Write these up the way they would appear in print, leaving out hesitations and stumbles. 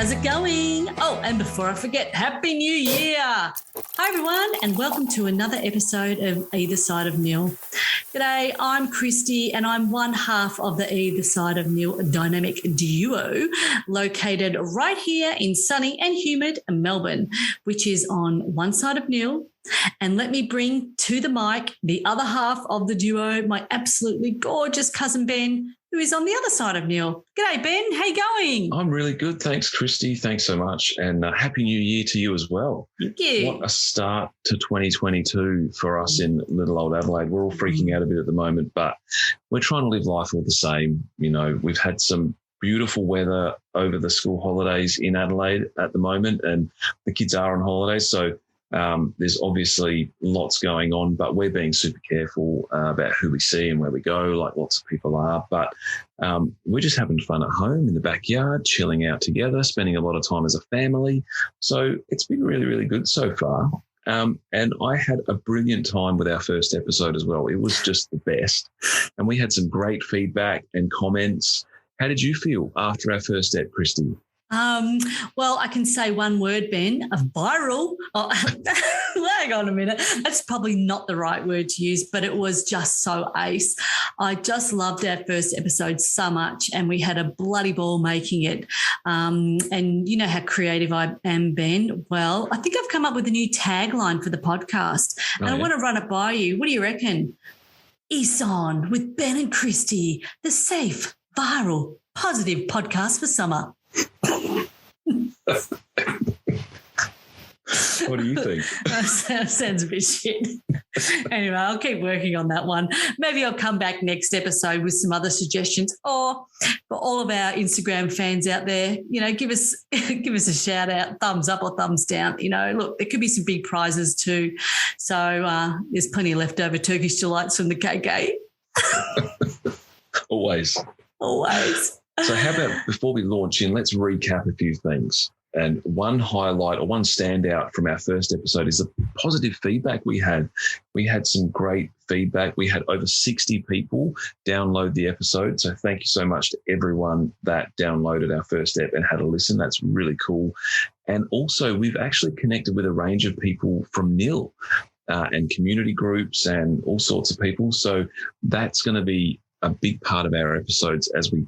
how's it going? Oh, and before I forget, Happy New Year! Hi everyone, and welcome to another episode of Either Side of Nhill. G'day, I'm Kristy, and I'm one half of the Either Side of Nhill dynamic duo, located right here in sunny and humid Melbourne, which is on one side of Nhill. And let me bring to the mic the other half of the duo, my absolutely gorgeous cousin Ben, who is on the other side of Nhill. G'day, Ben. How you going? I'm really good. Thanks, Kristy. Thanks so much. And Happy New Year to you as well. Thank you. What a start to 2022 for us in little old Adelaide. We're all freaking out a bit at the moment, but we're trying to live life all the same. You know, we've had some beautiful weather over the school holidays in Adelaide at the moment, and the kids are on holidays. So there's obviously lots going on, but we're being super careful about who we see and where we go, like lots of people are. But we're just having fun at home in the backyard, chilling out together, spending a lot of time as a family. So it's been really, really good so far. And I had a brilliant time with our first episode as well. It was just the best. And we had some great feedback and comments. How did you feel after our first ep, Kristy? Well, I can say one word, Ben, viral. Oh, hang on a minute. That's probably not the right word to use, but it was just so ace. I just loved our first episode so much, and we had a bloody ball making it. And you know how creative I am, Ben. Well, I think I've come up with a new tagline for the podcast, and I want to run it by you. What do you reckon? Ease on with Ben and Kristy, the safe, viral, positive podcast for summer. What do you think? That sounds a bit shit. Anyway, I'll keep working on that one. Maybe I'll come back next episode with some other suggestions. Or for all of our Instagram fans out there, you know, give us a shout out, thumbs up or thumbs down. You know, look, there could be some big prizes too. So there's plenty of leftover Turkish delights from the Gday. Always. So how about before we launch in, let's recap a few things. And one highlight or one standout from our first episode is the positive feedback we had. We had some great feedback. We had over 60 people download the episode. So thank you so much to everyone that downloaded our first ep and had a listen. That's really cool. And also we've actually connected with a range of people from Nhill and community groups and all sorts of people. So that's going to be a big part of our episodes as we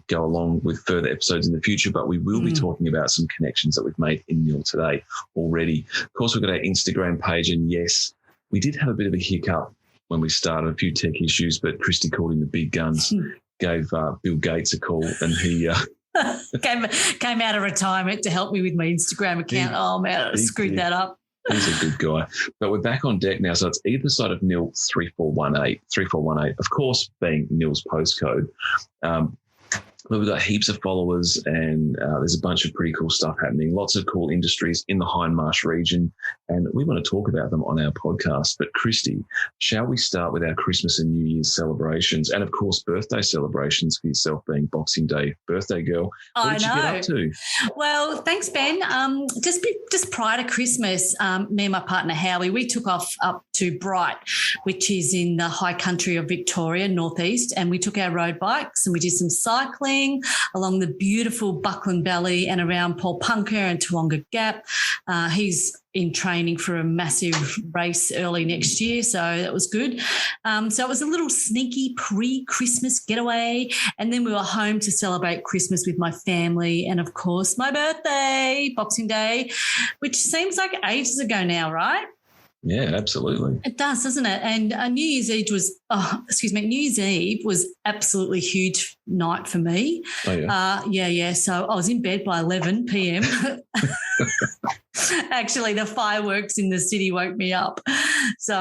go along with further episodes in the future, but we will be talking about some connections that we've made in Nhill today already. Of course, we've got our Instagram page, and yes, we did have a bit of a hiccup when we started, a few tech issues, but Kristy called in the big guns, gave Bill Gates a call, and he came out of retirement to help me with my Instagram account. Oh man, I screwed that up. He's a good guy. But we're back on deck now. So it's either side of Nhill 3418, of course, being Nill's postcode. We've got heaps of followers, and there's a bunch of pretty cool stuff happening. Lots of cool industries in the Hindmarsh region, and we want to talk about them on our podcast. But Kristy, shall we start with our Christmas and New Year's celebrations, and of course birthday celebrations for yourself, being Boxing Day birthday girl? What did you get up to? Well, thanks, Ben. Just prior to Christmas, me and my partner Howie, we took off up to Bright, which is in the high country of Victoria, northeast, and we took our road bikes and we did some cycling along the beautiful Buckland Valley and around Paul Punker and Toowoomba Gap. He's in training for a massive race early next year, so that was good. So it was a little sneaky pre-Christmas getaway, and then we were home to celebrate Christmas with my family and, of course, my birthday, Boxing Day, which seems like ages ago now, right? Yeah, absolutely. It does, doesn't it? And New Year's Eve was absolutely huge night for me. Oh, yeah. So I was in bed by 11 p.m. Actually, the fireworks in the city woke me up. So,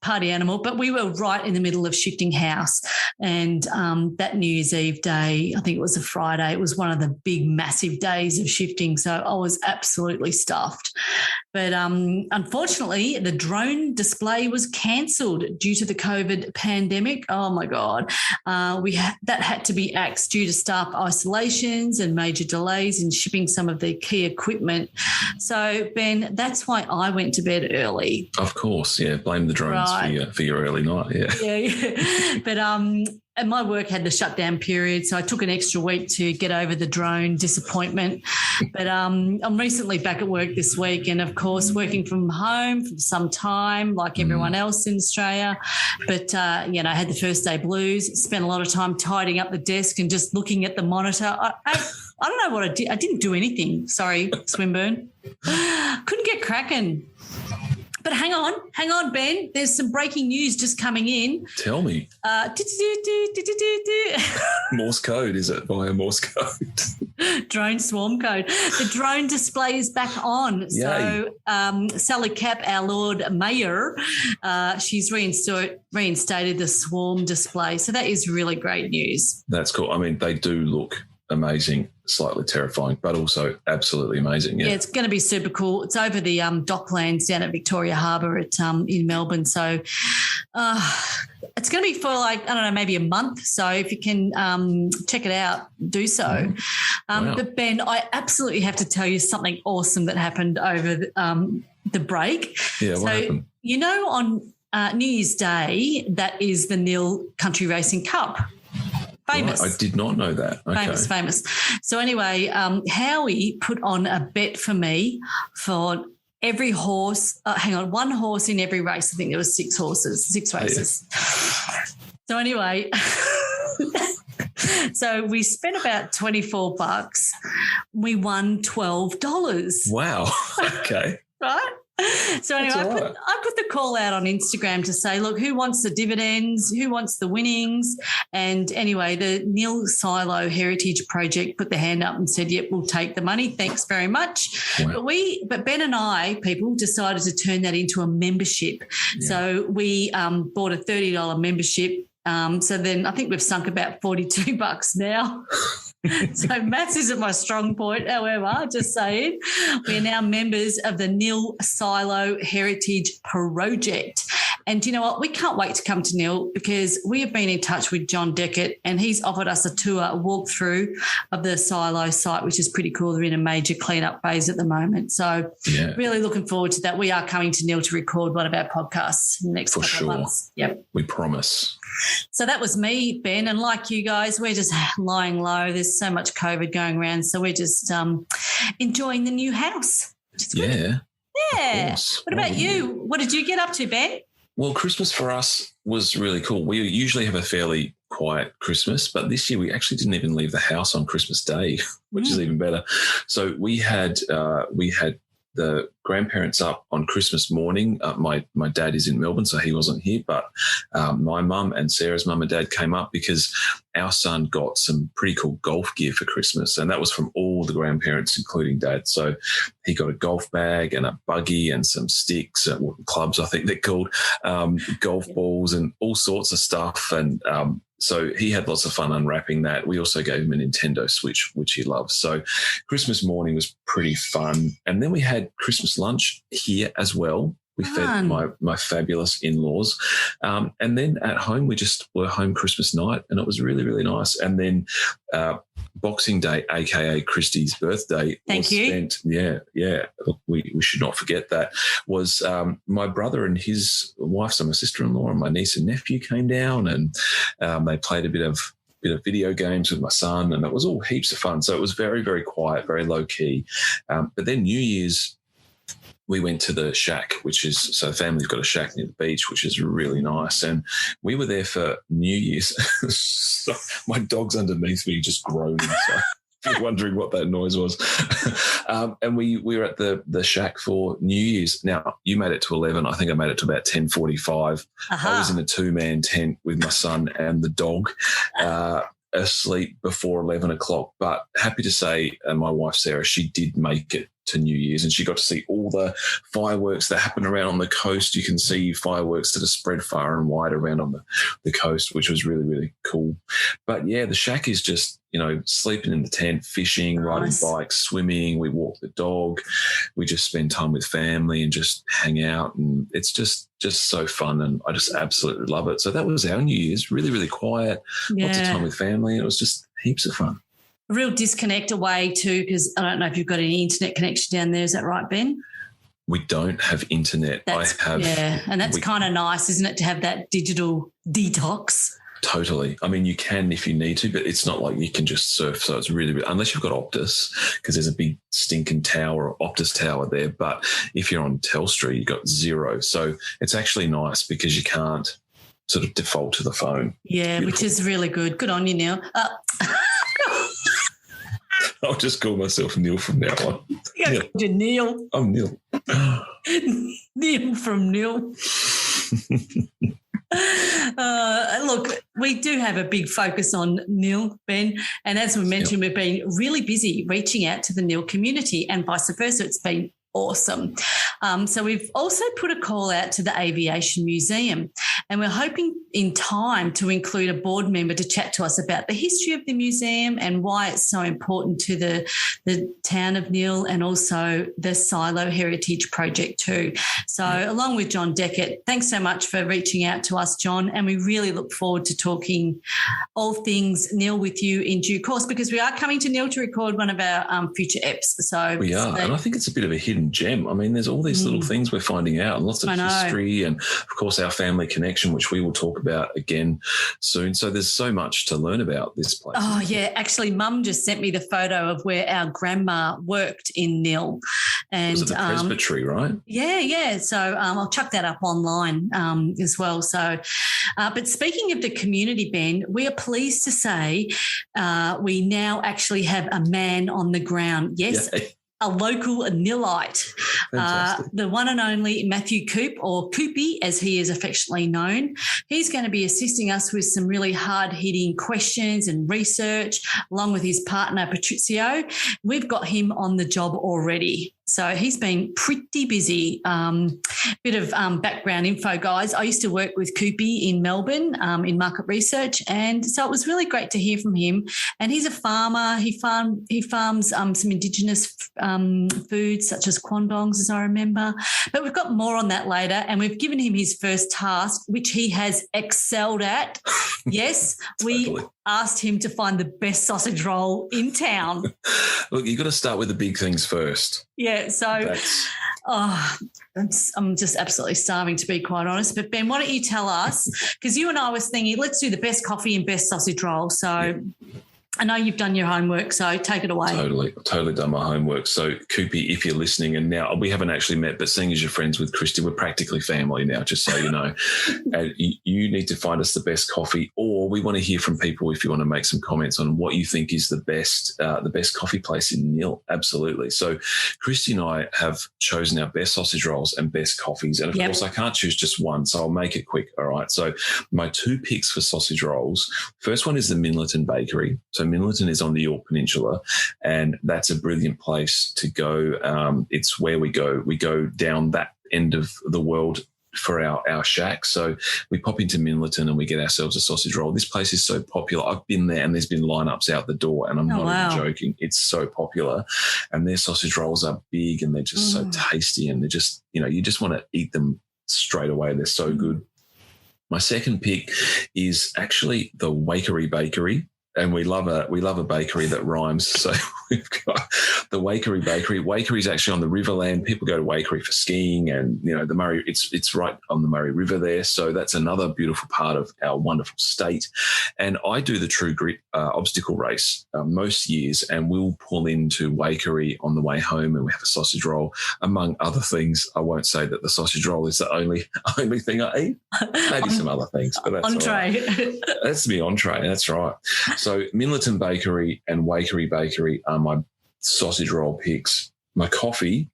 party animal. But we were right in the middle of shifting house. And that New Year's Eve day, I think it was a Friday, it was one of the big, massive days of shifting. So I was absolutely stuffed. But unfortunately, the drone display was cancelled due to the COVID pandemic. Oh, my God. That had to be axed due to staff isolations and major delays in shipping some of the key equipment. So, Ben, that's why I went to bed early. Of course, yeah. Blame the drones for your early night, yeah. Yeah. But and my work had the shutdown period, so I took an extra week to get over the drone disappointment. But I'm recently back at work this week, and of course working from home for some time, like everyone else in Australia. But I had the first day blues. Spent a lot of time tidying up the desk and just looking at the monitor. I don't know what I did. I didn't do anything. Sorry, Swinburne. Couldn't get cracking. But hang on, Ben. There's some breaking news just coming in. Tell me. Morse code, is it? Via Morse code. Drone swarm code. The drone display is back on. Yay. So Sally Capp, our Lord Mayor, she's reinstated the swarm display. So that is really great news. That's cool. I mean, they do look amazing, slightly terrifying, but also absolutely amazing. Yeah, it's going to be super cool. It's over the docklands down at Victoria Harbour in Melbourne. So it's going to be for maybe a month. So if you can check it out, do so. Wow. But Ben, I absolutely have to tell you something awesome that happened over the break. Yeah, what happened? On New Year's Day, that is the Nhill Country Racing Cup. Famous. Right, I did not know that. Okay. Famous. So anyway, Howie put on a bet for me for every horse. One horse in every race. I think there was 6 races. Yeah. So anyway, so we spent about $24. We won $12. Wow. Okay. Right? So anyway, I put the call out on Instagram to say, look, who wants the dividends? Who wants the winnings? And anyway, the Nhill Silo Heritage Project put their hand up and said, yep, we'll take the money. Thanks very much. Wow. But Ben and I, people, decided to turn that into a membership. Yeah. So we bought a $30 membership. So then I think we've sunk about $42 now. So maths isn't my strong point. However, just saying, we are now members of the Nhill Silo Heritage Project. And you know what? We can't wait to come to Nhill because we have been in touch with John Deckett and he's offered us a tour, a walkthrough of the silo site, which is pretty cool. They're in a major cleanup phase at the moment. So really looking forward to that. We are coming to Nhill to record one of our podcasts in the next couple of months. Yep. We promise. So that was me, Ben, and like you guys, we're just lying low. There's so much COVID going around, so we're just enjoying the new house. Yeah. Yeah. What about you? What did you get up to, Ben? Well, Christmas for us was really cool. We usually have a fairly quiet Christmas, but this year we actually didn't even leave the house on Christmas Day, which is even better. So we had the grandparents up on Christmas morning. My dad is in Melbourne, so he wasn't here, but my mum and Sarah's mum and dad came up because our son got some pretty cool golf gear for Christmas, and that was from all the grandparents, including Dad. So he got a golf bag and a buggy and some sticks, clubs, I think they're called, golf balls and all sorts of stuff. And so he had lots of fun unwrapping that. We also gave him a Nintendo Switch, which he loves. So Christmas morning was pretty fun. And then we had Christmas lunch here as well. We fed my fabulous in-laws. And then at home, we just were home Christmas night, and it was really, really nice. And then Boxing Day, a.k.a. Kristy's birthday, spent, we should not forget that, was my brother and his wife, so my sister-in-law and my niece and nephew came down, and they played a bit of video games with my son, and it was all heaps of fun. So it was very, very quiet, very low-key. But then New Year's, we went to the shack, so the family's got a shack near the beach, which is really nice. And we were there for New Year's. So my dog's underneath me just groaning. So if you're wondering what that noise was. And we were at the shack for New Year's. Now, you made it to 11. I think I made it to about 10:45. I was in a 2-man tent with my son and the dog. Asleep before 11 o'clock, but happy to say my wife Sarah, she did make it to New Year's, and she got to see all the fireworks that happen around on the coast. You can see fireworks that are spread far and wide around on the coast, which was really, really cool. But yeah, the shack is just, sleeping in the tent, fishing, riding bikes, swimming. We walk the dog. We just spend time with family and just hang out, and it's just so fun, and I just absolutely love it. So that was our New Year's, really, really quiet, lots of time with family, and it was just heaps of fun. A real disconnect away too, because I don't know if you've got any internet connection down there. Is that right, Ben? We don't have internet. And that's kind of nice, isn't it, to have that digital detox? Totally. I mean, you can if you need to, but it's not like you can just surf. So it's really, unless you've got Optus, because there's a big stinking tower, Optus tower there. But if you're on Telstra, you've got zero. So it's actually nice because you can't sort of default to the phone. Yeah, which is really good. Good on you, Neil. I'll just call myself Neil from now on. Yeah, you're Neil. I'm Neil. Neil from Neil. Look, we do have a big focus on Nhill, Ben, and as we mentioned, we've been really busy reaching out to the Nhill community and vice versa. It's been awesome. So we've also put a call out to the Aviation Museum, and we're hoping in time to include a board member to chat to us about the history of the museum and why it's so important to the town of Nhill and also the Silo Heritage Project too. So along with John Deckett, thanks so much for reaching out to us, John, and we really look forward to talking all things Nhill with you in due course, because we are coming to Nhill to record one of our future eps. So we are, and I think it's a bit of a hidden gem. I mean, there's all these little things we're finding out and lots of history and, of course, our family connection, which we will talk about again soon. So there's so much to learn about this place. Oh, yeah. Actually, Mum just sent me the photo of where our grandma worked in Nhill. And, was it the presbytery, right? Yeah. So I'll chuck that up online as well. So, but speaking of the community, Ben, we are pleased to say we now actually have a man on the ground. Yes. Yay. A local Nillite, the one and only Matthew Coop, or Coopy as he is affectionately known. He's going to be assisting us with some really hard-hitting questions and research, along with his partner, Patricio. We've got him on the job already. So he's been pretty busy. Bit of background info, guys. I used to work with Coopy in Melbourne in market research, and so it was really great to hear from him. And he's a farmer. He farms some indigenous foods such as quandongs, as I remember. But we've got more on that later, and we've given him his first task, which he has excelled at. Yes, totally. We asked him to find the best sausage roll in town. Look, you've got to start with the big things first. Yeah, so I'm just absolutely starving, to be quite honest. But, Ben, why don't you tell us, because you and I was thinking, let's do the best coffee and best sausage roll. So I know you've done your homework, so take it away. Totally done my homework. So, Coopy, if you're listening, and now we haven't actually met, but seeing as you're friends with Kristy, we're practically family now, just so you know. And you need to find us the best coffee, or we want to hear from people if you want to make some comments on what you think is the best coffee place in Nhill. Absolutely. So, Kristy and I have chosen our best sausage rolls and best coffees, and of course, I can't choose just one, so I'll make it quick. All right. So, my two picks for sausage rolls. First one is the Minleton Bakery. So Minleton is on the Yorke Peninsula, and that's a brilliant place to go. It's where we go. We go down that end of the world for our shack. So we pop into Minleton and we get ourselves a sausage roll. This place is so popular. I've been there and there's been lineups out the door, and I'm not even joking. It's so popular, and their sausage rolls are big and they're just so tasty, and they're just, you just want to eat them straight away. They're so good. My second pick is actually the Wakery Bakery. And we love a bakery that rhymes. So we've got the Wakery Bakery. Wakery is actually on the Riverland. People go to Wakery for skiing, and the Murray. It's right on the Murray River there. So that's another beautiful part of our wonderful state. And I do the True Grit obstacle race most years, and we'll pull into Wakery on the way home, and we have a sausage roll, among other things. I won't say that the sausage roll is the only thing I eat. Maybe some other things, but that's entree. Right. That's the entree. That's right. So Minleton Bakery and Wakery Bakery are my sausage roll picks. My coffee,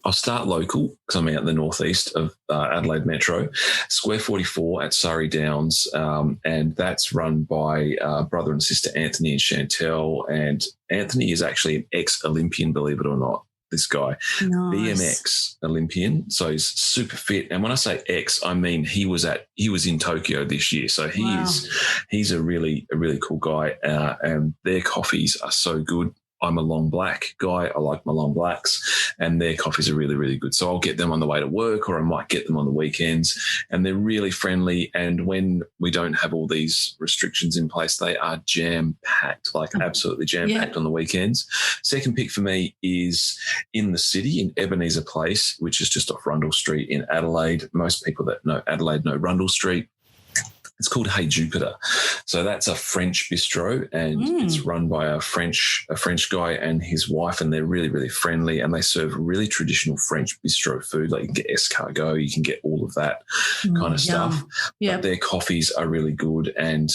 I'll start local because I'm out in the northeast of Adelaide Metro, Square 44 at Surrey Downs, and that's run by brother and sister Anthony and Chantel. And Anthony is actually an ex-Olympian, believe it or not. This guy, BMX Olympian, so he's super fit. And when I say ex, I mean he was in Tokyo this year. So he's a really cool guy, and their coffees are so good. I'm a long black guy. I like my long blacks, and their coffees are really, really good. So I'll get them on the way to work, or I might get them on the weekends, and they're really friendly. And when we don't have all these restrictions in place, they are jam-packed, absolutely jam-packed on the weekends. Second pick for me is in the city, in Ebenezer Place, which is just off Rundle Street in Adelaide. Most people that know Adelaide know Rundle Street. It's called Hey Jupiter. So that's a French bistro, and it's run by a French guy and his wife, and they're really, really friendly, and they serve really traditional French bistro food. Like you can get escargot, you can get all of that kind of stuff. Yep. But their coffees are really good, and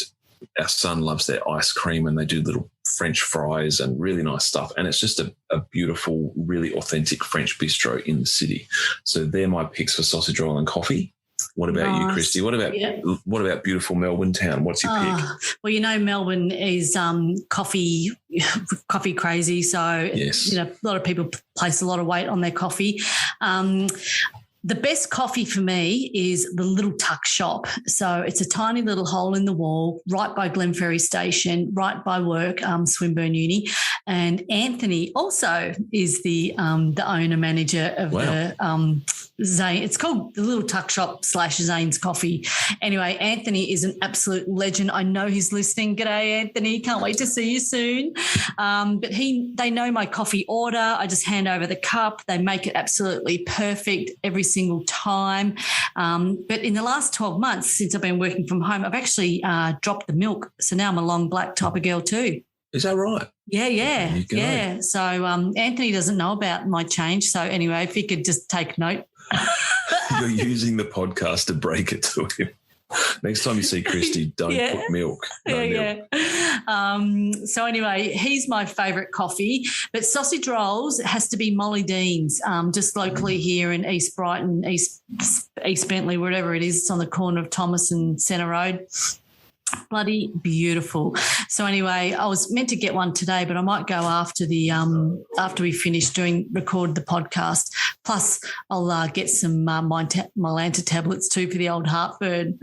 our son loves their ice cream, and they do little French fries and really nice stuff. And it's just a beautiful, really authentic French bistro in the city. So they're my picks for sausage roll and coffee. What about you, Kristy? What about beautiful Melbourne town? What's your pick? Well, you know, Melbourne is coffee crazy. So, yes. You know, a lot of people place a lot of weight on their coffee. The best coffee for me is the Little Tuck Shop. So it's a tiny little hole in the wall right by Glenferrie Station, right by work, Swinburne Uni. And Anthony also is the owner-manager of the Zane. It's called the Little Tuck Shop / Zane's Coffee. Anyway, Anthony is an absolute legend. I know he's listening. G'day, Anthony. Can't wait to see you soon. But they know my coffee order. I just hand over the cup. They make it absolutely perfect every single time. But in the last 12 months since I've been working from home, I've actually dropped the milk. So now I'm a long black type of girl too. Is that right? Yeah. So Anthony doesn't know about my change. So anyway, if he could just take note. You're using the podcast to break it to him. Next time you see Kristy, don't put milk. No milk. So anyway, he's my favourite coffee. But sausage rolls has to be Molly Dean's, just locally here in East Brighton, East Bentley, wherever it is. It's on the corner of Thomas and Centre Road. Bloody beautiful. So anyway, I was meant to get one today, but I might go after after we finish record the podcast. Plus, I'll get some Mylanta tablets too for the old heartburn.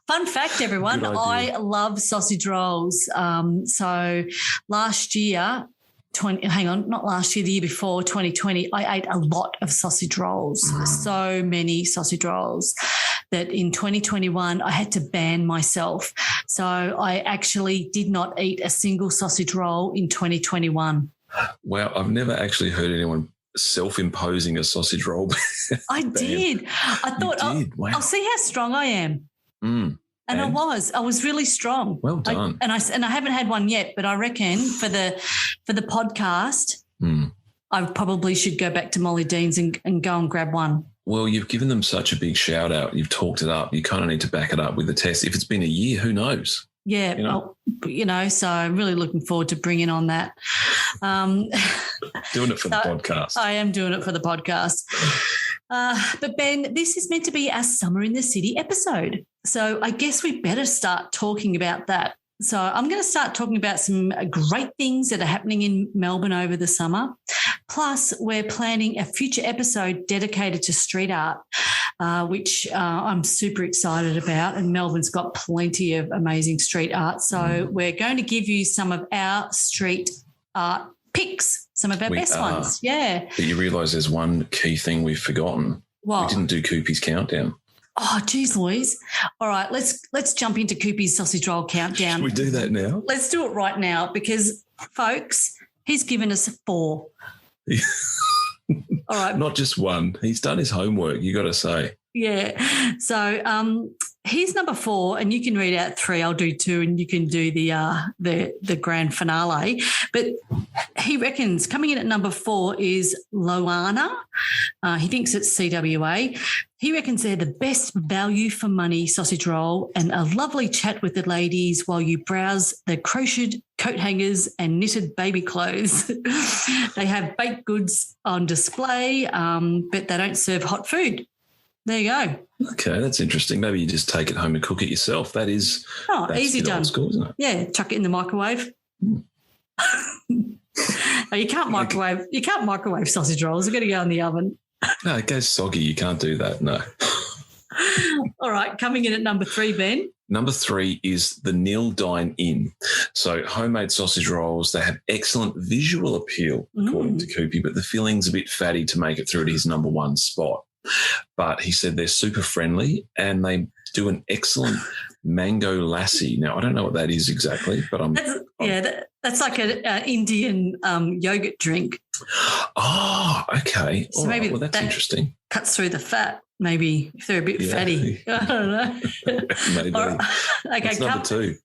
Fun fact, everyone, I love sausage rolls. So last year, the year before, 2020, I ate a lot of sausage rolls, so many sausage rolls that in 2021 I had to ban myself. So I actually did not eat a single sausage roll in 2021. Wow, I've never actually heard anyone self-imposing a sausage roll. I did. I thought, I'll see how strong I am. And I was really strong. Well done. I haven't had one yet, but I reckon for the podcast, I probably should go back to Molly Dean's and go and grab one. Well, you've given them such a big shout out. You've talked it up. You kind of need to back it up with a test. If it's been a year, who knows? Yeah, so I'm really looking forward to bringing on that. Doing it for the podcast. I am doing it for the podcast. But Ben, this is meant to be our Summer in the City episode. So I guess we better start talking about that. So I'm going to start talking about some great things that are happening in Melbourne over the summer. Plus, we're planning a future episode dedicated to street art, which I'm super excited about. And Melbourne's got plenty of amazing street art. So we're going to give you some of our street art picks, some of our best ones. Yeah. But you realise there's one key thing we've forgotten. What? We didn't do Koopy's countdown. Oh, geez, Louise. All right, let's jump into Koopy's sausage roll countdown. Should we do that now? Let's do it right now because, folks, he's given us 4. All right. Not just one. He's done his homework, you got to say. Yeah. So here's number 4, and you can read out 3. I'll do 2, and you can do the grand finale. But he reckons coming in at number 4 is Loana. He thinks it's CWA. He reckons they're the best value for money sausage roll and a lovely chat with the ladies while you browse the crocheted coat hangers and knitted baby clothes. They have baked goods on display, but they don't serve hot food. There you go. Okay, that's interesting. Maybe you just take it home and cook it yourself. That's easy done. Old school, isn't it? Yeah, chuck it in the microwave. You can't microwave. You can't microwave sausage rolls. They're going to go in the oven. No, it goes soggy. You can't do that. No. All right, coming in at number 3, Ben. Number 3 is the Nhill Dine In. So homemade sausage rolls, they have excellent visual appeal, according to Koopy, but the filling's a bit fatty to make it through to his number 1 spot. But he said they're super friendly and they do an excellent mango lassi. Now, I don't know what that is exactly, but that's like an Indian yogurt drink. Oh, okay. So maybe right. Well, that's interesting. Cuts through the fat, maybe if they're a bit fatty. I don't know. Maybe. Right. Okay, what's number 2?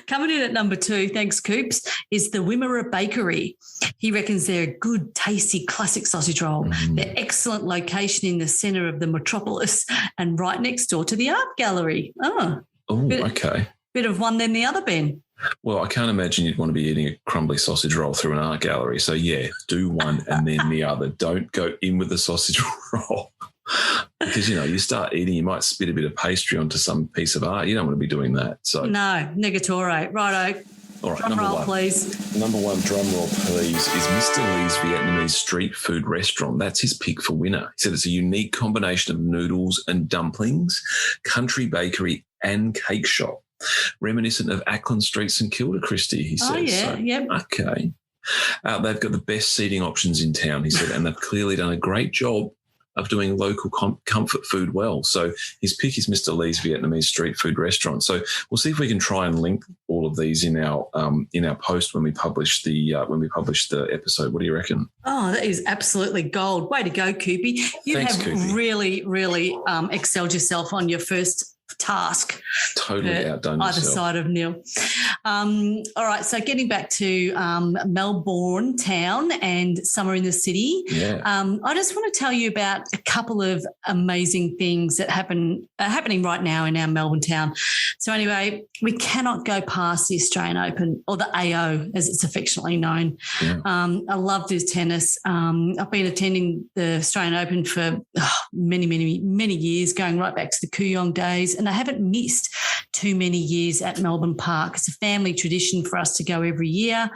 Coming in at number 2, thanks, Coops, is the Wimmera Bakery. He reckons they're a good, tasty, classic sausage roll. They're excellent location in the centre of the metropolis and right next door to the art gallery. Oh, okay. Bit of one then the other, Ben. Well, I can't imagine you'd want to be eating a crumbly sausage roll through an art gallery. So, yeah, do one and then the other. Don't go in with the sausage roll. Because, you start eating, you might spit a bit of pastry onto some piece of art. You don't want to be doing that. So no, negatore. Righto. All right, drum roll, please. Number 1, drum roll, please, is Mr. Lee's Vietnamese street food restaurant. That's his pick for winner. He said it's a unique combination of noodles and dumplings, country bakery and cake shop, reminiscent of Acland Street, St Kilda, Kristy, he says. Oh, yeah, yep. Okay. They've got the best seating options in town, he said, and they've clearly done a great job of doing local comfort food well. So his pick is Mr. Lee's Vietnamese street food restaurant. So we'll see if we can try and link all of these in our post when we publish the episode. What do you reckon? Oh, that is absolutely gold. Way to go, Koopy. Thanks, have Koopy. Really, really excelled yourself on your first task. Totally outdone either yourself. side of Nhill. All right, so getting back to Melbourne town and summer in the city. Yeah. I just want to tell you about a couple of amazing things that are happening right now in our Melbourne town. So anyway, we cannot go past the Australian Open, or the AO as it's affectionately known. Yeah. I love this tennis. I've been attending the Australian Open for many, many, many years, going right back to the Kooyong days, and I haven't missed too many years at Melbourne Park. It's a family tradition for us to go every year,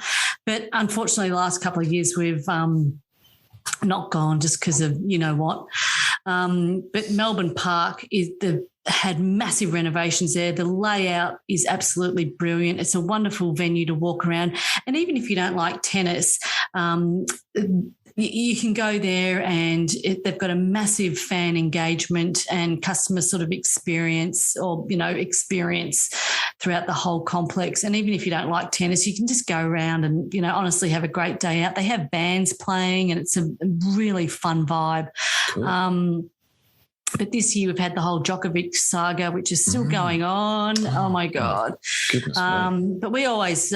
but unfortunately the last couple of years we've not gone just because of you know what. But Melbourne Park had massive renovations there. The layout is absolutely brilliant. It's a wonderful venue to walk around. And even if you don't like tennis, you can go there and they've got a massive fan engagement and customer sort of experience throughout the whole complex. And even if you don't like tennis, you can just go around and, honestly have a great day out. They have bands playing and it's a really fun vibe. Cool. But this year we've had the whole Djokovic saga, which is still going on. Oh my God! Goodness but we always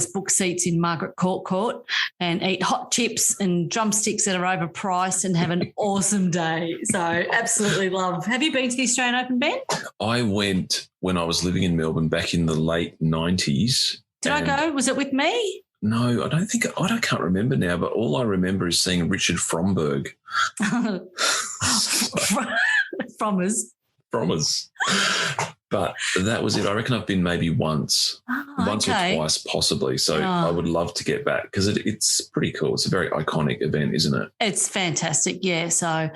book seats in Margaret Court and eat hot chips and drumsticks that are overpriced and have an awesome day. So absolutely love. Have you been to the Australian Open, Ben? I went when I was living in Melbourne back in the late 90s. Did I go? Was it with me? No, I can't remember now, but all I remember is seeing Richard Fromberg. Fromers. But that was it. I reckon I've been maybe once or twice possibly. So I would love to get back because it's pretty cool. It's a very iconic event, isn't it? It's fantastic, yeah. So,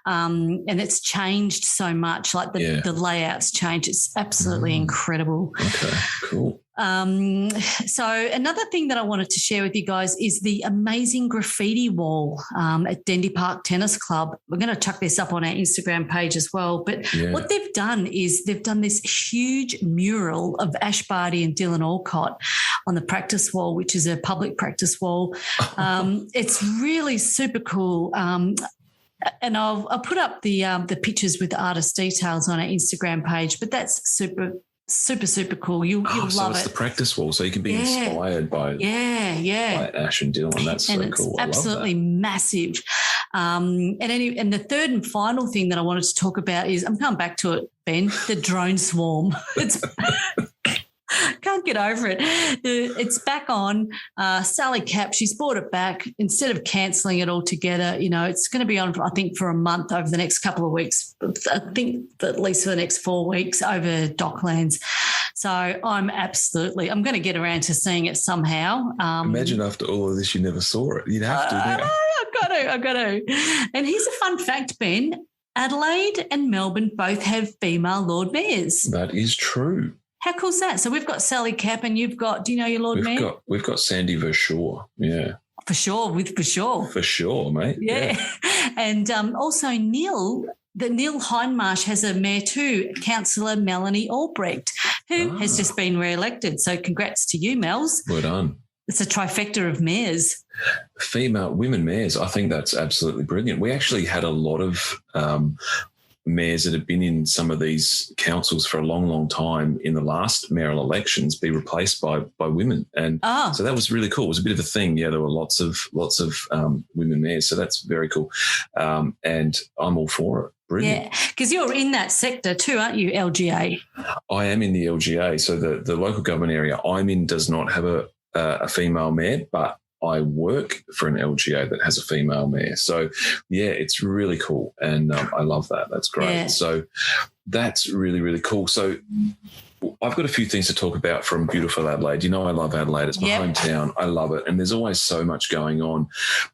and it's changed so much. Like the layout's changed. It's absolutely incredible. Okay, cool. So another thing that I wanted to share with you guys is the amazing graffiti wall at Dendy Park Tennis Club. We're going to chuck this up on our Instagram page as well. But what they've done is they've done this huge mural of Barty and Dylan Allcott on the practice wall, which is a public practice wall. It's really super cool. And I'll put up the pictures with the artist details on our Instagram page, but that's super cool. You'll love it. So it's the practice wall, so you can be inspired by by Ash and Dylan. That's so cool. It's absolutely massive. And the third and final thing that I wanted to talk about is I'm coming back to it, Ben. The drone swarm. It's can't get over it. It's back on. Sally Cap, she's brought it back instead of cancelling it altogether. It's going to be on, I think, for a month over the next couple of weeks. I think at least for the next 4 weeks over Docklands. So I'm going to get around to seeing it somehow. Imagine after all of this, you never saw it. You'd have to. I've got to. And here's a fun fact, Ben. Adelaide and Melbourne both have female Lord Mayors. That is true. How cool is that? So we've got Sally Cap and you've got, do you know your Lord Mayor? We've got Sandy Verschoor, yeah. For sure, For sure, mate. Yeah. And also Nhill the Nhill Hindmarsh has a mayor too, Councillor Melanie Albrecht, who has just been re-elected. So congrats to you, Mels. Well done. It's a trifecta of mayors. Women mayors, I think that's absolutely brilliant. We actually had a lot of mayors that have been in some of these councils for a long, long time in the last mayoral elections be replaced by women. And so that was really cool. It was a bit of a thing. Yeah, there were lots of women mayors. So that's very cool. And I'm all for it. Brilliant. Yeah, because you're in that sector too, aren't you, LGA? I am in the LGA. So the local government area I'm in does not have a female mayor, but I work for an LGA that has a female mayor. So, yeah, it's really cool. And I love that. That's great. Yeah. So that's really, really cool. So I've got a few things to talk about from beautiful Adelaide. You know I love Adelaide. It's my hometown. I love it. And there's always so much going on.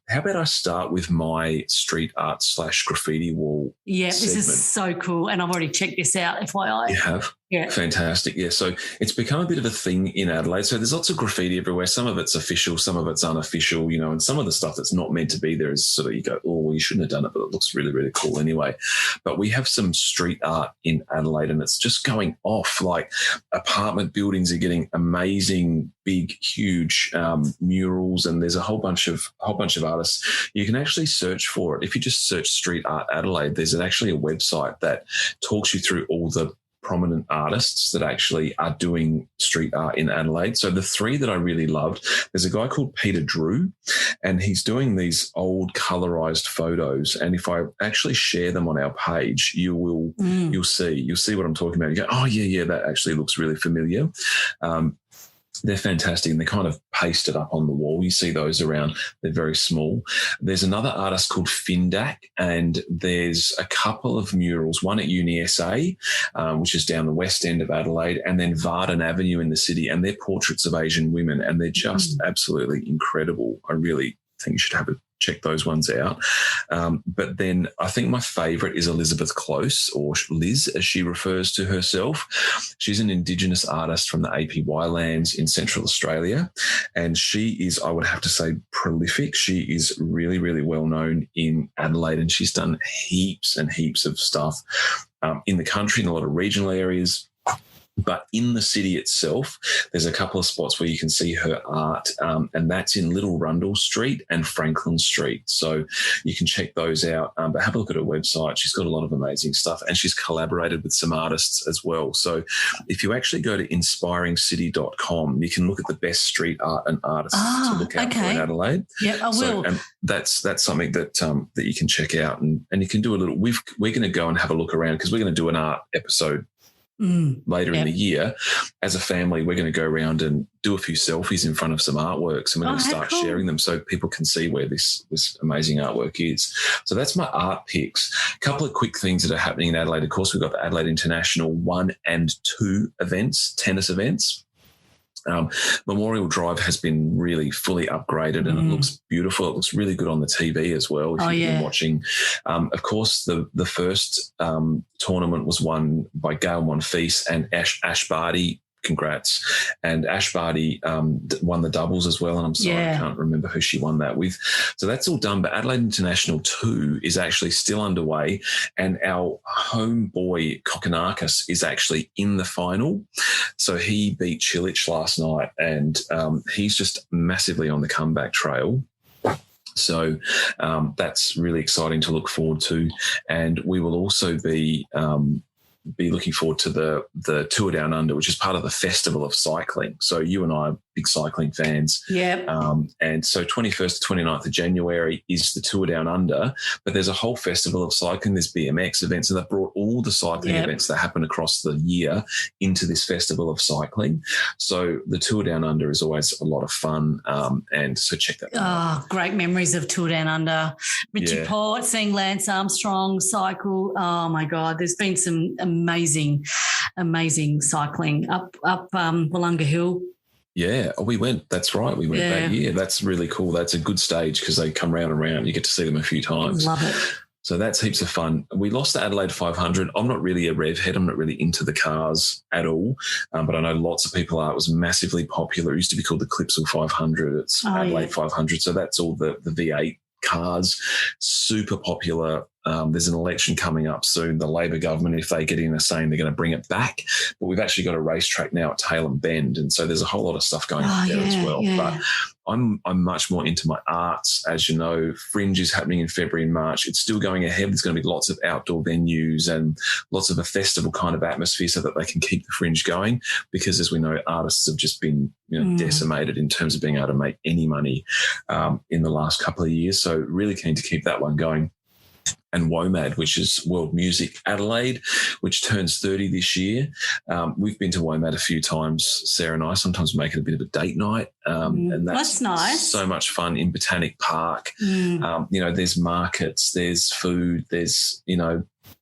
How about I start with my street art / graffiti wall segment. This is so cool. And I've already checked this out, FYI. You have? Yeah. Fantastic. Yeah. So it's become a bit of a thing in Adelaide. So there's lots of graffiti everywhere. Some of it's official, some of it's unofficial, and some of the stuff that's not meant to be there is sort of, you go, oh, well, you shouldn't have done it, but it looks really, really cool anyway. But we have some street art in Adelaide and it's just going off. Like apartment buildings are getting amazing, big, huge murals, and there's a whole bunch of artists. You can actually search for it. If you just search Street Art Adelaide, there's actually a website that talks you through all the prominent artists that actually are doing street art in Adelaide. So the three that I really loved, there's a guy called Peter Drew, and he's doing these old colorized photos. And if I actually share them on our page, you'll see what I'm talking about. You go, oh yeah, that actually looks really familiar. They're fantastic, and they're kind of pasted up on the wall. You see those around. They're very small. There's another artist called Findak, and there's a couple of murals, one at Uni SA, which is down the west end of Adelaide, and then Varden Avenue in the city, and they're portraits of Asian women, and they're just absolutely incredible. I really think you should check those ones out. But then I think my favourite is Elizabeth Close, or Liz as she refers to herself. She's an indigenous artist from the APY lands in Central Australia, and she is, I would have to say, prolific. She is really, really well known in Adelaide, and she's done heaps and heaps of stuff in the country, in a lot of regional areas. But in the city itself, there's a couple of spots where you can see her art, and that's in Little Rundle Street and Franklin Street. So you can check those out, but have a look at her website. She's got a lot of amazing stuff, and she's collaborated with some artists as well. So if you actually go to inspiringcity.com, you can look at the best street art and artists to look out for in Adelaide. Yeah, I will. And that's something that that you can check out, and you can do a little. We're going to go and have a look around because we're going to do an art episode later in the year. As a family, we're going to go around and do a few selfies in front of some artworks, and we're going to start sharing them so people can see where this amazing artwork is. So that's my art picks. A couple of quick things that are happening in Adelaide. Of course, we've got the Adelaide International 1 and 2 events, tennis events. Memorial Drive has been really fully upgraded, and it looks beautiful. It looks really good on the TV as well if you've been watching. Of course, the first tournament was won by Gail Monfils and Ash Barty. Congrats. And Ash Barty won the doubles as well, and I'm sorry I can't remember who she won that with. So that's all done, but Adelaide International 2 is actually still underway, and our homeboy Kokonakis is actually in the final. So he beat Chilich last night, and he's just massively on the comeback trail. So that's really exciting to look forward to. And we will also be looking forward to the Tour Down Under, which is part of the Festival of Cycling. So you and I are big cycling fans. Yeah. And so 21st to 29th of January is the Tour Down Under, but there's a whole festival of cycling. There's BMX events, and they've brought all the cycling events that happen across the year into this Festival of Cycling. So the Tour Down Under is always a lot of fun, and so check that out. Oh, great memories of Tour Down Under. Richie Port, seeing Lance Armstrong cycle. Oh, my God, there's been some amazing cycling up Wollonga Hill. Yeah, we went. That's right. We went that year. That's really cool. That's a good stage because they come round and round. You get to see them a few times. Love it. So that's heaps of fun. We lost the Adelaide 500. I'm not really a rev head. I'm not really into the cars at all, but I know lots of people are. It was massively popular. It used to be called the Clipsal 500. It's Adelaide 500. So that's all the V8 cars, super popular There's an election coming up soon. The Labor government, if they get in, are saying they're going to bring it back. But we've actually got a racetrack now at Tail and Bend, and so there's a whole lot of stuff going on there as well. Yeah. But I'm much more into my arts. As you know, Fringe is happening in February and March. It's still going ahead. There's going to be lots of outdoor venues and lots of a festival kind of atmosphere so that they can keep the Fringe going, because as we know, artists have just been decimated in terms of being able to make any money in the last couple of years. So really keen to keep that one going. And WOMAD, which is World Music Adelaide, which turns 30 this year. We've been to WOMAD a few times, Sarah and I. Sometimes we make it a bit of a date night. And that's nice. So much fun in Botanic Park. There's markets, there's food, there's,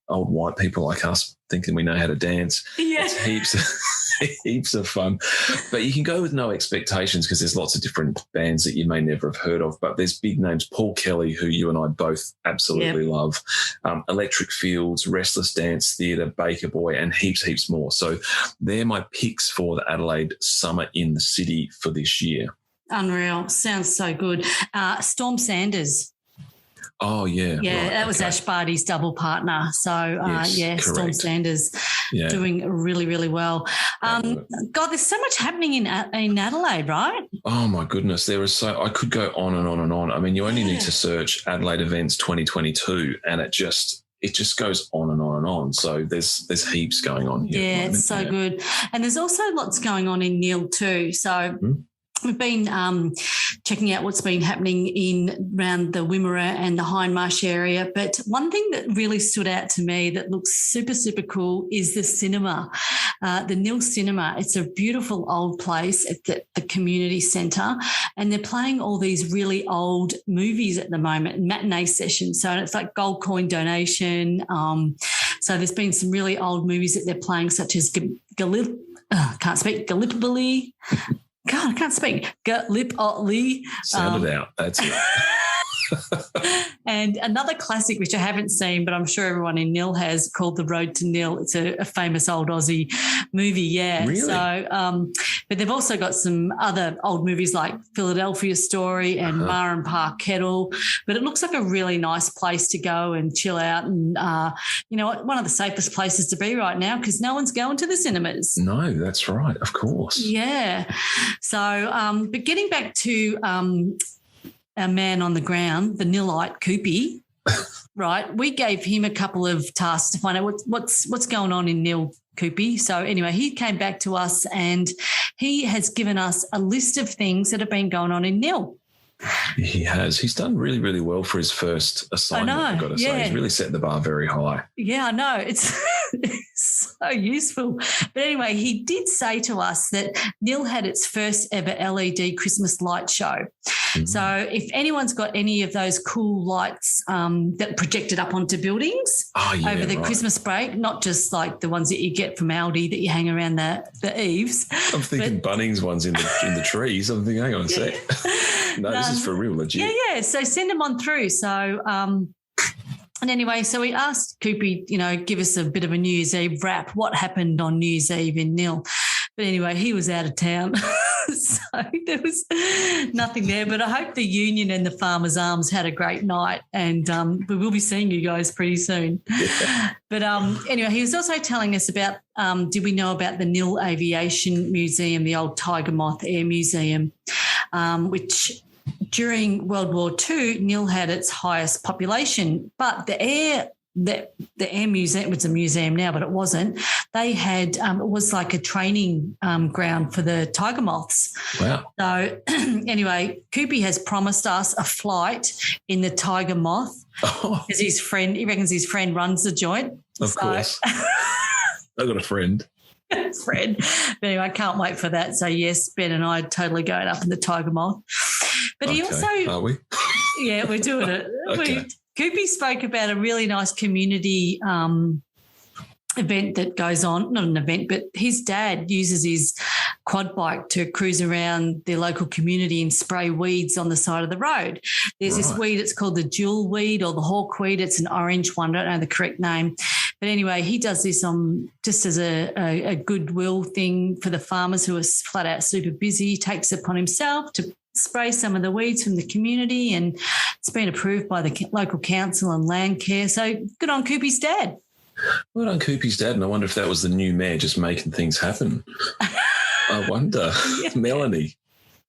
old white people like us thinking we know how to dance. Yeah. It's heaps of fun. But you can go with no expectations because there's lots of different bands that you may never have heard of. But there's big names, Paul Kelly, who you and I both absolutely love, Electric Fields, Restless Dance Theatre, Baker Boy, and heaps more. So they're my picks for the Adelaide Summer in the City for this year. Unreal. Sounds so good. Storm Sanders. Oh, yeah. Yeah, right, that was Ash Barty's double partner. So, Storm Sanders doing really, really well. God, there's so much happening in Adelaide, right? Oh, my goodness. I could go on and on and on. I mean, you only need to search Adelaide Events 2022 and it just goes on and on and on. So there's heaps going on here. Yeah, it's so good. And there's also lots going on in Nhill too. So we've been checking out what's been happening around the Wimmera and the Hindmarsh area. But one thing that really stood out to me that looks super, super cool is the cinema, the Nhill Cinema. It's a beautiful old place at the community centre, and they're playing all these really old movies at the moment, matinee sessions. So it's like gold coin donation. So there's been some really old movies that they're playing, such as Gallipoli. God, I can't speak. Gallipoli. Sound it out. That's it. And another classic, which I haven't seen, but I'm sure everyone in Nhill has, called The Road to Nhill. It's a famous old Aussie movie, yeah. Really? So, but they've also got some other old movies like Philadelphia Story and Ma and Pa Kettle. But it looks like a really nice place to go and chill out, and one of the safest places to be right now because no one's going to the cinemas. No, that's right, of course. Yeah. So, but getting back to our man on the ground, the Nillite Koopy, right? We gave him a couple of tasks to find out what's going on in Nhill, Koopy. So anyway, he came back to us and he has given us a list of things that have been going on in Nhill. He has. He's done really, really well for his first assignment, I've got to say. He's really set the bar very high. Yeah, I know. It's so useful. But anyway, he did say to us that Nhill had its first ever LED Christmas light show. So if anyone's got any of those cool lights that projected up onto buildings over the Christmas break, not just like the ones that you get from Aldi that you hang around the eaves. I'm thinking Bunnings ones in the trees. I'm thinking, hang on a sec. No, this is for real, legit. Yeah. So send them on through. So and anyway, so we asked Koopy, give us a bit of a New Year's Eve wrap. What happened on New Year's Eve in Nhill? But anyway, he was out of town. So there was nothing there. But I hope the Union and the Farmers Arms had a great night, and we will be seeing you guys pretty soon. Yeah. But anyway, he was also telling us about, did we know about the Nhill Aviation Museum, the old Tiger Moth Air Museum, which during World War II, Nhill had its highest population, but the air museum, it's a museum now, but it wasn't. They had, it was like a training ground for the tiger moths. Wow. So anyway, Koopy has promised us a flight in the tiger moth because he reckons his friend runs the joint. Of course. I've got a friend. But anyway, I can't wait for that. So yes, Ben and I are totally going up in the tiger moth. But he also, are we? Yeah, we're doing it. Okay. Koopy spoke about a really nice community event that goes on, not an event, but his dad uses his quad bike to cruise around their local community and spray weeds on the side of the road. There's this weed, it's called the jewel weed or the hawkweed. It's an orange one, I don't know the correct name. But anyway, he does this just as a goodwill thing for the farmers who are flat out super busy. He takes it upon himself to spray some of the weeds from the community, and it's been approved by the local council and land care. So good on Koopy's dad. Well done, Koopy's dad, and I wonder if that was the new mayor just making things happen. I wonder. Yeah. Melanie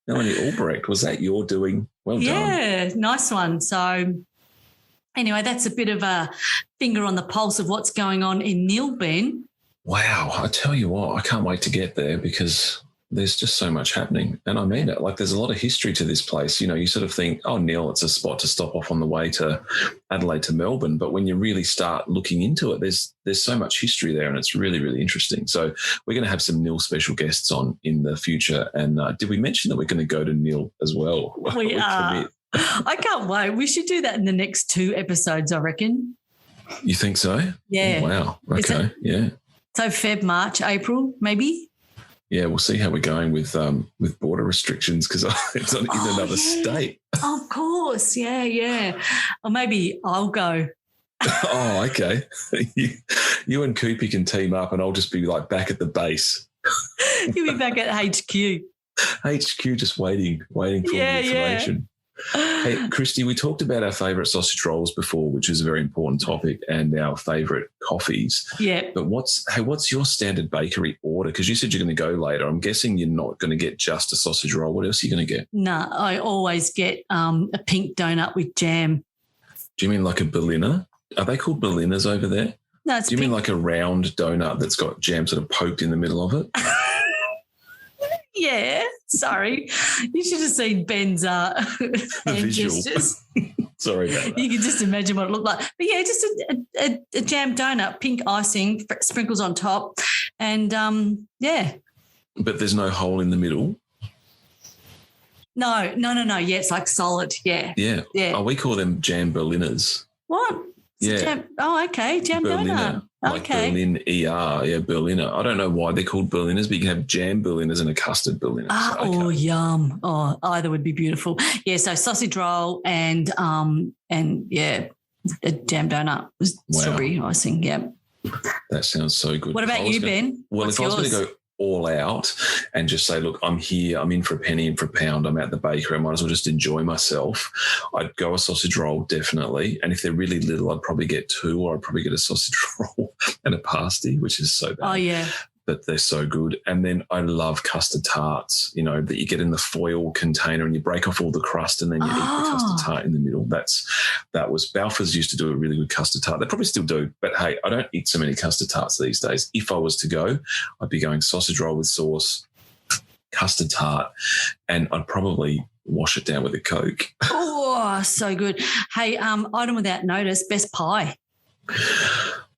Albrecht, was that your doing? Well done. Yeah, nice one. So anyway, that's a bit of a finger on the pulse of what's going on in Nhill, Ben. Wow, I tell you what, I can't wait to get there because there's just so much happening. And I mean it. Like, there's a lot of history to this place. You know, you sort of think, oh, Nhill, it's a spot to stop off on the way to Adelaide to Melbourne. But when you really start looking into it, there's so much history there, and it's really, really interesting. So we're going to have some Nhill special guests on in the future. And did we mention that we're going to go to Nhill as well? We are. I can't wait. We should do that in the next 2 episodes, I reckon. You think so? Yeah. Oh, wow. Okay. Yeah. So Feb, March, April, maybe? Yeah, we'll see how we're going with border restrictions because it's in another state. Of course, yeah. Or maybe I'll go. Oh, okay. You and Koopy can team up, and I'll just be like back at the base. You'll be back at HQ. HQ, just waiting for the information. Yeah. Hey, Kristy, we talked about our favourite sausage rolls before, which is a very important topic, and our favourite coffees. Yeah. But what's your standard bakery order? Because you said you're going to go later. I'm guessing you're not going to get just a sausage roll. What else are you going to get? No, I always get a pink donut with jam. Do you mean like a Berliner? Are they called Berliners over there? No, it's Do you mean like a round donut that's got jam sort of poked in the middle of it? Yeah, sorry. You should have seen Ben's hand gestures. Sorry about that. You can just imagine what it looked like. But yeah, just a jam donut, pink icing, sprinkles on top, and yeah. But there's no hole in the middle? No. Yeah, it's like solid, yeah. Yeah. Oh, we call them jam Berliners. What? Yeah. Okay, jam Berliner, donut. Like Berlin ER, yeah, Berliner. I don't know why they're called Berliners, but you can have jam Berliners and a custard Berliner. Oh, yum. Oh, either would be beautiful. Yeah, so sausage roll and yeah, a jam donut with strawberry icing, yeah. That sounds so good. What about you, Ben? Well, if I was going to go all out and just say, look, I'm here, I'm in for a penny, in for a pound, I'm at the bakery, I might as well just enjoy myself, I'd go a sausage roll, definitely. And if they're really little, I'd probably get 2, or I'd probably get a sausage roll and a pasty, which is so bad. Oh, yeah. But they're so good. And then I love custard tarts, you know, that you get in the foil container and you break off all the crust and then you eat the custard tart in the middle. That was Balfour's used to do a really good custard tart. They probably still do, but hey, I don't eat so many custard tarts these days. If I was to go, I'd be going sausage roll with sauce, custard tart, and I'd probably wash it down with a Coke. Oh, so good. Hey, item without notice, best pie.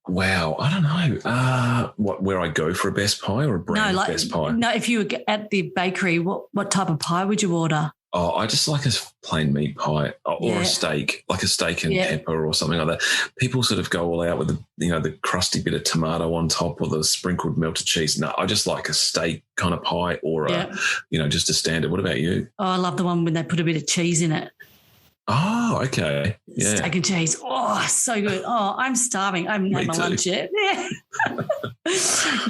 Wow, I don't know. Where I go for a best pie or a brand of best pie? No, if you were at the bakery, what type of pie would you order? Oh, I just like a plain meat pie or a steak, like a steak and pepper or something like that. People sort of go all out with the crusty bit of tomato on top or the sprinkled melted cheese. No, I just like a steak kind of pie or just a standard. What about you? Oh, I love the one when they put a bit of cheese in it. Oh, okay. Yeah. Steak and cheese. Oh, so good. Oh, I'm starving. I haven't had my lunch yet. Yeah.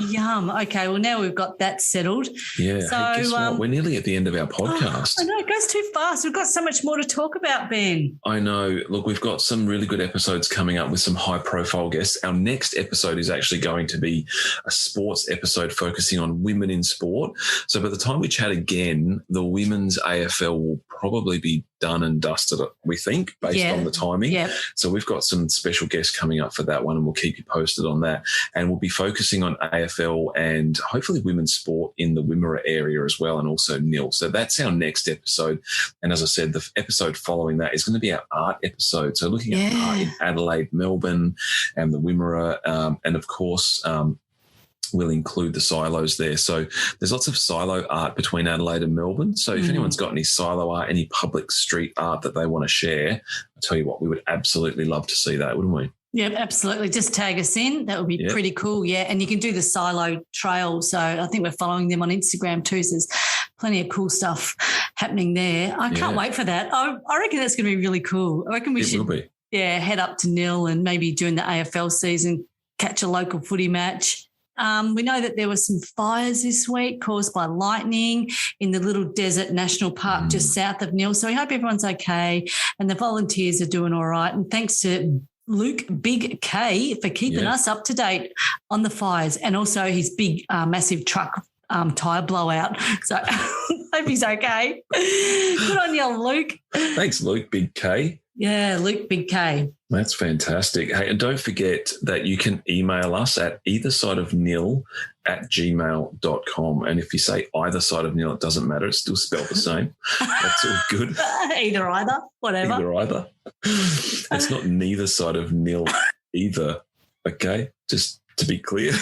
Yum. Okay, well, now we've got that settled. Yeah. So, hey, guess what? We're nearly at the end of our podcast. I know. It goes too fast. We've got so much more to talk about, Ben. I know. Look, we've got some really good episodes coming up with some high-profile guests. Our next episode is actually going to be a sports episode focusing on women in sport. So by the time we chat again, the women's AFL will probably be done and dusted, we think, based on the timing. Yeah. So we've got some special guests coming up for that one, and we'll keep you posted on that. And we'll be focusing on AFL and hopefully women's sport in the Wimmera area as well, and also Nhill. So that's our next episode. And as I said, the episode following that is going to be our art episode. So looking at art in Adelaide, Melbourne, and the Wimmera, and of course, we'll include the silos there. So there's lots of silo art between Adelaide and Melbourne. So if anyone's got any silo art, any public street art that they want to share, I'll tell you what, we would absolutely love to see that, wouldn't we? Yeah, absolutely. Just tag us in. That would be pretty cool. Yeah. And you can do the silo trail. So I think we're following them on Instagram too. So there's plenty of cool stuff happening there. I can't wait for that. I reckon that's going to be really cool. I reckon we should head up to Nhill and maybe during the AFL season catch a local footy match. We know that there were some fires this week caused by lightning in the little desert national park just south of Nhill. So we hope everyone's okay and the volunteers are doing all right. And thanks to Luke Big K for keeping us up to date on the fires, and also his big, massive truck tyre blowout. So hope he's okay. Good on you, Luke. Thanks, Luke Big K. Yeah, Luke Big K. That's fantastic. Hey, and don't forget that you can email us at eithersideofnil@gmail.com. And if you say either side of nil, it doesn't matter. It's still spelled the same. That's all good. Either, whatever. Either. It's not neither side of nil either, okay? Just to be clear.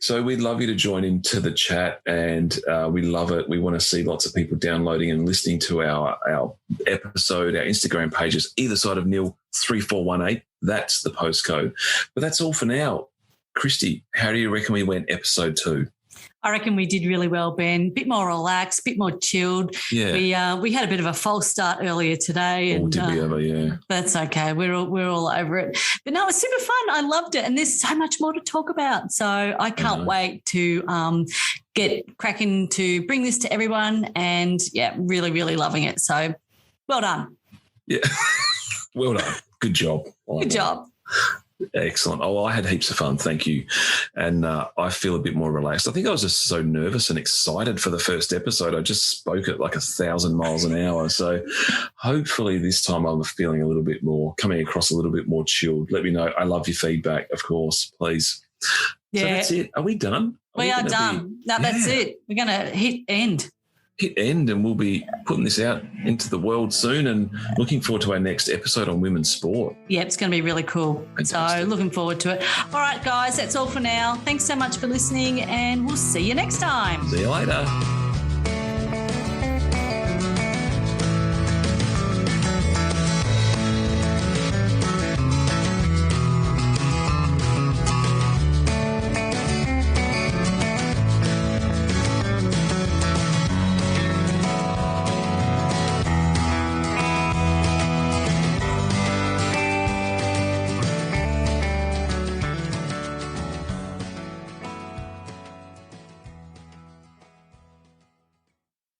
So we'd love you to join into the chat, and we love it. We want to see lots of people downloading and listening to our episode. Our Instagram page is either side of Nhill 3418. That's the postcode. But that's all for now. Kristy, how do you reckon we went episode 2? I reckon we did really well, Ben. Bit more relaxed, bit more chilled. Yeah. We had a bit of a false start earlier today. And did we ever? Yeah. That's okay. We're all over it. But no, it was super fun. I loved it. And there's so much more to talk about. So I can't wait to get cracking to bring this to everyone. And, yeah, really, really loving it. So well done. Yeah. Well done. Good job. Good job. Excellent. Oh, I had heaps of fun. Thank you. And I feel a bit more relaxed. I think I was just so nervous and excited for the first episode. I just spoke at like 1,000 miles an hour. So hopefully this time I'm feeling a little bit more, coming across a little bit more chilled. Let me know. I love your feedback, of course, please. Yeah. So that's it. Are we done? We are done. That's it. We're going to hit end. And we'll be putting this out into the world soon, and looking forward to our next episode on women's sport. Yeah, it's going to be really cool. Fantastic. So looking forward to it. All right, guys, that's all for now. Thanks so much for listening, and we'll see you next time. See you later.